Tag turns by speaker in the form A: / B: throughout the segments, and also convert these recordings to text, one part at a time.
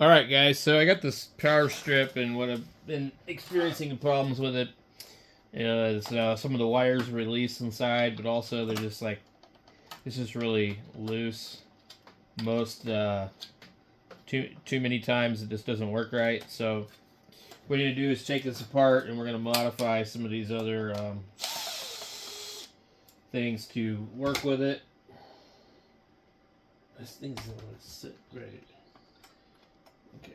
A: Alright guys, so I got this power strip, and what I've been experiencing problems with it is some of the wires release inside, but also they're just like, it's just really loose. Most, too many times it just doesn't work right. So what we're going to do is take this apart, and we're going to modify some of these other things to work with it. This thing's going to sit right. Okay.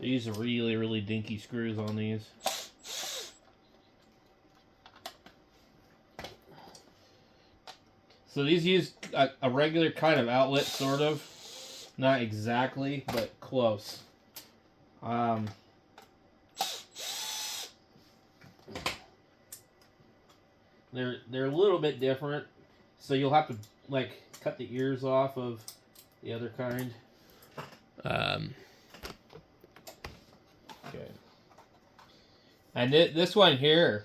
A: I use really, really dinky screws on these. So these use a regular kind of outlet, sort of. Not exactly, but close. They're a little bit different, so you'll have to like cut the ears off of the other kind. Okay. And this one here,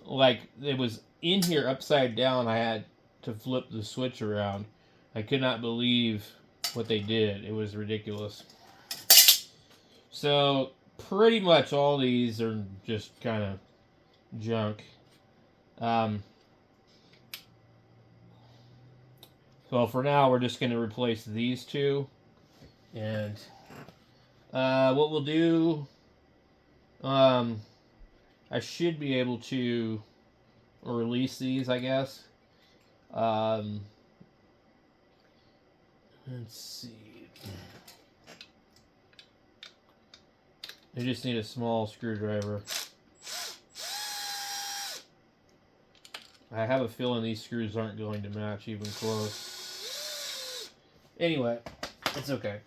A: like, it was in here upside down. I had to flip the switch around. I could not believe what they did. It was ridiculous. So pretty much all these are just kind of junk. So for now, we're just going to replace these two. And what we'll do, I should be able to release these, I guess. Let's see. I just need a small screwdriver. I have a feeling these screws aren't going to match even close. Anyway, it's okay.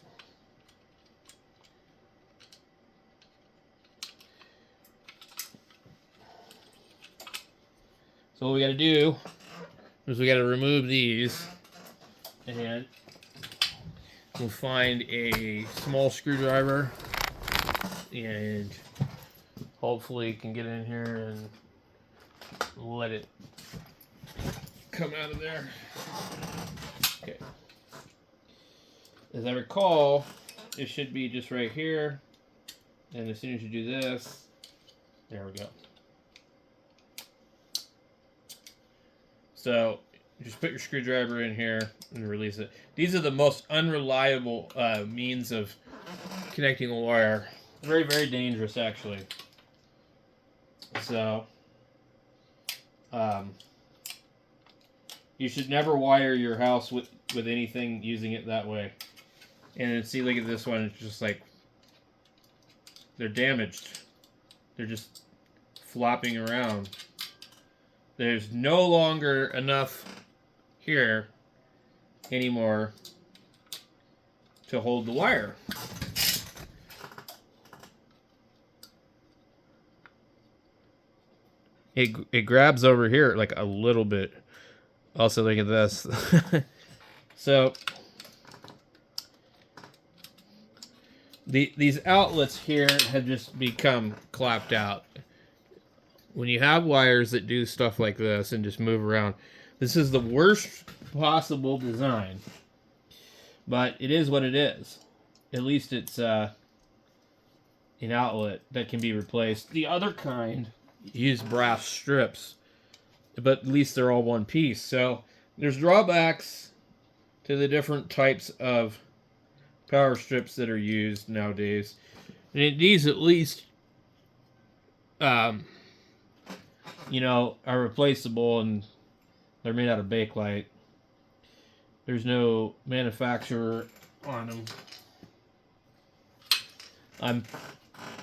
A: So what we got to do is we got to remove these, and we'll find a small screwdriver, and hopefully can get in here and let it come out of there. Okay. As I recall, it should be just right here, and as soon as you do this, there we go. So just put your screwdriver in here and release it. These are the most unreliable means of connecting a wire. Very, very dangerous, actually. So you should never wire your house with anything using it that way. And then see, look at this one. It's just like they're damaged. They're just flopping around. There's no longer enough here anymore to hold the wire. It grabs over here like a little bit. Also, look at this. So these outlets here have just become clapped out. When you have wires that do stuff like this and just move around, this is the worst possible design. But it is what it is. At least it's an outlet that can be replaced. The other kind use brass strips, but at least they're all one piece. So there's drawbacks to the different types of power strips that are used nowadays. And these at least you know, are replaceable, and they're made out of Bakelite. There's no manufacturer on them. I'm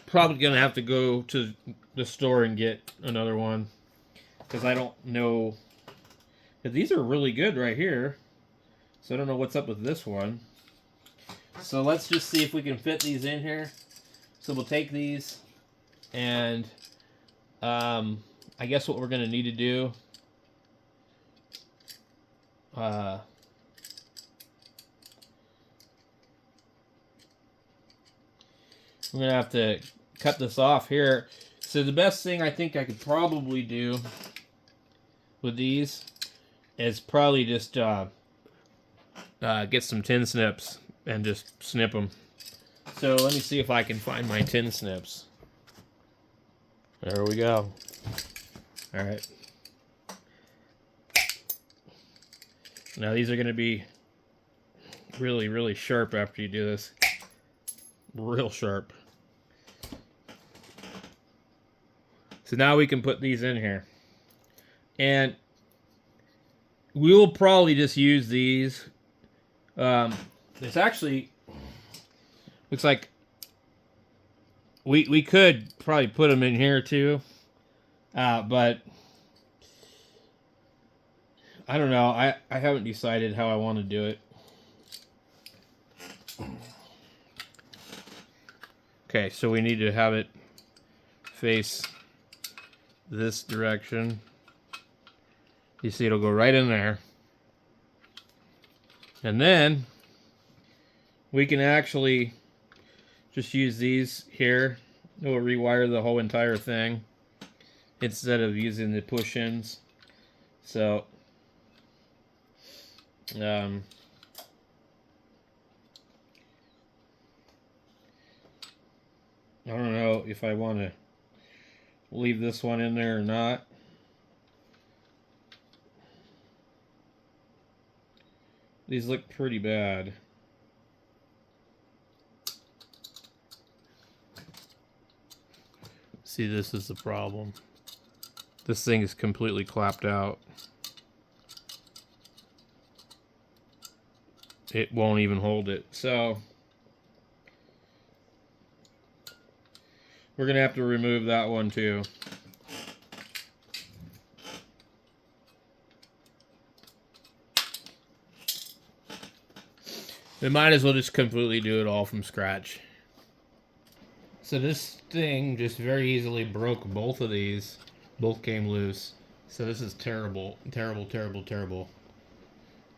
A: probably going to have to go to the store and get another one, because I don't know. These are really good right here, so I don't know what's up with this one. So let's just see if we can fit these in here. So we'll take these, and I guess what we're going to need to do, we're going to have to cut this off here. So the best thing I think I could probably do with these is probably just get some tin snips and just snip them. So let me see if I can find my tin snips. There we go. All right. Now these are going to be really, really sharp after you do this. Real sharp. So now we can put these in here. And we will probably just use these. It's actually looks like we could probably put them in here too, but I don't know. I haven't decided how I want to do it. Okay, so we need to have it face this direction. You see, it'll go right in there. And then we can actually just use these here. It will rewire the whole entire thing instead of using the push-ins. So, I don't know if I want to leave this one in there or not. These look pretty bad. See, this is the problem. This thing is completely clapped out. It won't even hold it. So we're gonna have to remove that one too. We might as well just completely do it all from scratch. So this thing just very easily broke both of these. Both came loose. So this is terrible. Terrible, terrible, terrible.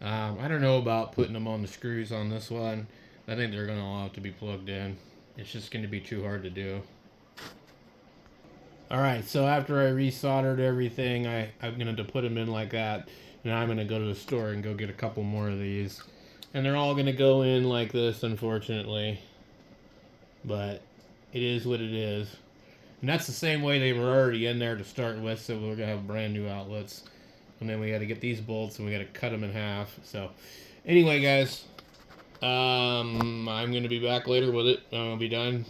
A: I don't know about putting them on the screws on this one. I think they're going to all have to be plugged in. It's just going to be too hard to do. Alright, so after I resoldered everything, I'm going to put them in like that. And I'm going to go to the store and go get a couple more of these. And they're all going to go in like this, unfortunately. But it is what it is. And that's the same way they were already in there to start with, so we're going to have brand new outlets. And then we got to get these bolts and we got to cut them in half. So, anyway, guys, I'm going to be back later with it. I'll be done.